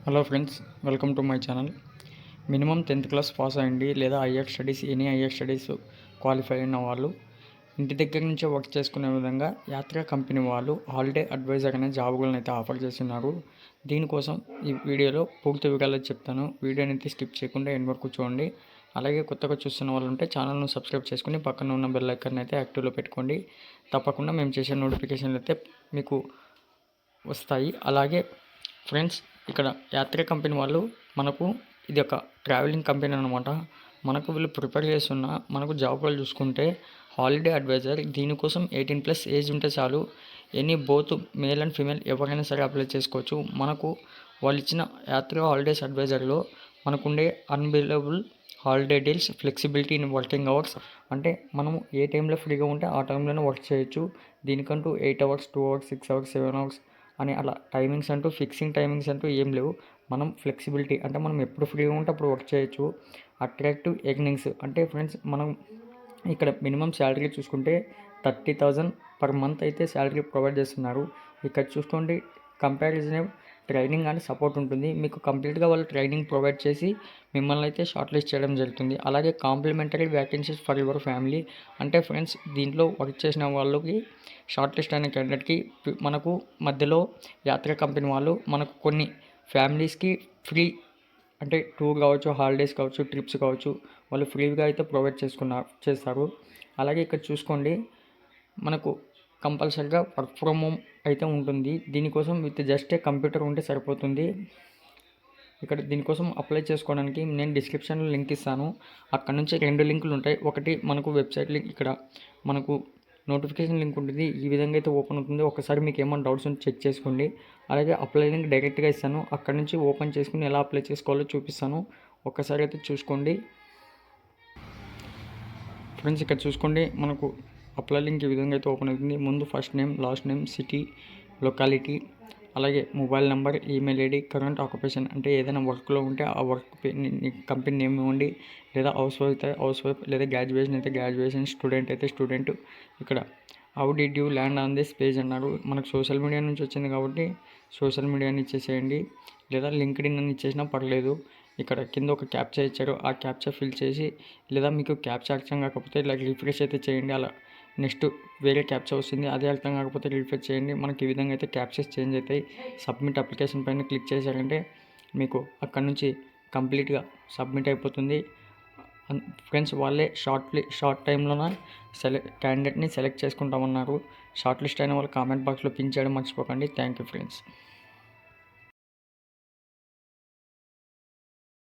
Hello friends, welcome to my channel. Minimum 10th class pass అయ్యండి లేదా higher studies higher studies qualify అయిన వాళ్ళు ఇంటి దగ్గర నుంచే వర్క్ చేసుకునే విధంగా యాత్రా కంపెనీ వాళ్ళు హాలిడే అడ్వైజర్ అనే జాబులను అయితే ఆఫర్ చేస్తున్నారు. దీనికోసం ఈ వీడియోలో పూర్తి వివరాలు చెప్తాను. వీడియోని అయితే స్కిప్ చేయకుండా ఎండ్ వరకు చూడండి. అలాగే కొత్తగా చూస్తున్న వాళ్ళు ఉంటే ఛానల్ను సబ్స్క్రైబ్ చేసుకుని పక్కన ఉన్న బెల్ ఐకాన్ అయితే యాక్టివ్లో పెట్టుకోండి. తప్పకుండా మేము చేసే నోటిఫికేషన్లు అయితే మీకు వస్తాయి. అలాగే ఫ్రెండ్స్, ఇక్కడ యాత్రా కంపెనీ వాళ్ళు మనకు ఇది ఒక ట్రావెలింగ్ కంపెనీ అనమాట. మనకు వీళ్ళు ప్రిపేర్ చేస్తున్న మనకు జాబ్ వాళ్ళు చూసుకుంటే హాలిడే అడ్వైజర్. దీనికోసం 18+ ఏజ్ ఉంటే చాలు. బోత్ మేల్ అండ్ ఫీమేల్ ఎవరైనా సరే అప్లై చేసుకోవచ్చు. మనకు వాళ్ళు ఇచ్చిన యాత్రా హాలిడేస్ అడ్వైజర్లో మనకుండే unbelievable holiday deals, flexibility in working hours. అంటే మనము ఏ టైంలో ఫ్రీగా ఉంటే ఆ టైంలోనే వర్క్ చేయొచ్చు. దీనికంటూ 8 hours, 2 hours, 6 hours, 7 hours అని అలా టైమింగ్స్ అంటూ ఫిక్సింగ్ టైమింగ్స్ అంటూ ఏం లేవు. మనం ఫ్లెక్సిబిలిటీ అంటే మనం ఎప్పుడు ఫ్రీగా ఉంటే అప్పుడు వర్క్ చేయొచ్చు. అట్రాక్టివ్ ఎర్నింగ్స్ అంటే ఫ్రెండ్స్, మనం ఇక్కడ మినిమం శాలరీ చూసుకుంటే 30,000 per month అయితే శాలరీ ప్రొవైడ్ చేస్తున్నారు. ఇక్కడ చూసుకోండి, కంపారిజన్ ట్రైనింగ్ అండ్ సపోర్ట్ ఉంటుంది. మీకు కంప్లీట్గా వాళ్ళు ట్రైనింగ్ ప్రొవైడ్ చేసి మిమ్మల్ని అయితే షార్ట్ లిస్ట్ చేయడం జరుగుతుంది. అలాగే complimentary vacancies for your family. అంటే ఫ్రెండ్స్, దీంట్లో వర్క్ చేసిన వాళ్ళకి షార్ట్ లిస్ట్ అయిన క్యాండిడేట్కి మనకు మధ్యలో యాత్రా కంపెనీ వాళ్ళు మనకు కొన్ని ఫ్యామిలీస్కి ఫ్రీ అంటే టూర్ కావచ్చు, హాలిడేస్ కావచ్చు, ట్రిప్స్ కావచ్చు, వాళ్ళు ఫ్రీగా అయితే ప్రొవైడ్ చేస్తారు. అలాగే ఇక్కడ చూసుకోండి, మనకు కంపల్సరిగా వర్క్ ఫ్రమ్ హోమ్ అయితే ఉంటుంది. దీనికోసం విత్ జస్ట్ కంప్యూటర్ ఉంటే సరిపోతుంది. ఇక్కడ దీనికోసం అప్లై చేసుకోవడానికి నేను డిస్క్రిప్షన్లో లింక్ ఇస్తాను. అక్కడ నుంచి 2 లింకులు ఉంటాయి. ఒకటి మనకు వెబ్సైట్ లింక్, ఇక్కడ మనకు నోటిఫికేషన్ లింక్ ఉంటుంది. ఈ విధంగా అయితే ఓపెన్ అవుతుంది. ఒకసారి మీకు ఏమైనా డౌట్స్ ఉంటే చెక్ చేసుకోండి. అలాగే అప్లై లింక్ డైరెక్ట్గా ఇస్తాను. అక్కడ నుంచి ఓపెన్ చేసుకుని ఎలా అప్లై చేసుకోవాలో చూపిస్తాను. ఒక్కసారి అయితే చూసుకోండి ఫ్రెండ్స్. ఇక్కడ చూసుకోండి, మనకు అప్లై లింక్ ఈ విధంగా అయితే ఓపెన్ అవుతుంది. ముందు first name, last name, city, locality, అలాగే mobile number, email ID, current occupation అంటే ఏదైనా వర్క్లో ఉంటే ఆ వర్క్ కంపెనీ నేమ్ ఇవ్వండి. లేదా హౌస్ వైఫ్ అయితే హౌస్ వైఫ్, లేదా గ్రాడ్యుయేషన్ అయితే గ్రాడ్యుయేషన్, స్టూడెంట్ అయితే స్టూడెంట్. ఇక్కడ how did you land on this page అన్నారు. మనకు సోషల్ మీడియా నుంచి వచ్చింది కాబట్టి సోషల్ మీడియాని ఇచ్చేసేయండి, లేదా లింక్డ్ఇన్ అని ఇచ్చేసినా పర్లేదు. ఇక్కడ కింద ఒక క్యాప్చా ఇచ్చారు, ఆ క్యాప్చా ఫిల్ చేసి, లేదా మీకు క్యాప్చా అర్థం కాకపోతే ఇలా రిఫ్రెష్ అయితే చేయండి. అలా నెక్స్ట్ వేరే క్యాప్చా వస్తుంది, అదే అర్థం కాకపోతే రిఫ్రెష్ చేయండి. మనకి ఈ విధంగా అయితే క్యాప్చాస్ చేంజ్ అవుతాయి. సబ్మిట్ అప్లికేషన్ పైన క్లిక్ చేశారంటే మీకు అక్కడ నుంచి కంప్లీట్గా సబ్మిట్ అయిపోతుంది. ఫ్రెండ్స్, వాళ్ళే షార్ట్ టైంలోనే క్యాండిడేట్ని సెలెక్ట్ చేసుకుంటామన్నారు. షార్ట్ లిస్ట్ అయిన వాళ్ళు కామెంట్ బాక్స్లో పిన్ చేయడం మర్చిపోకండి. Thank you friends.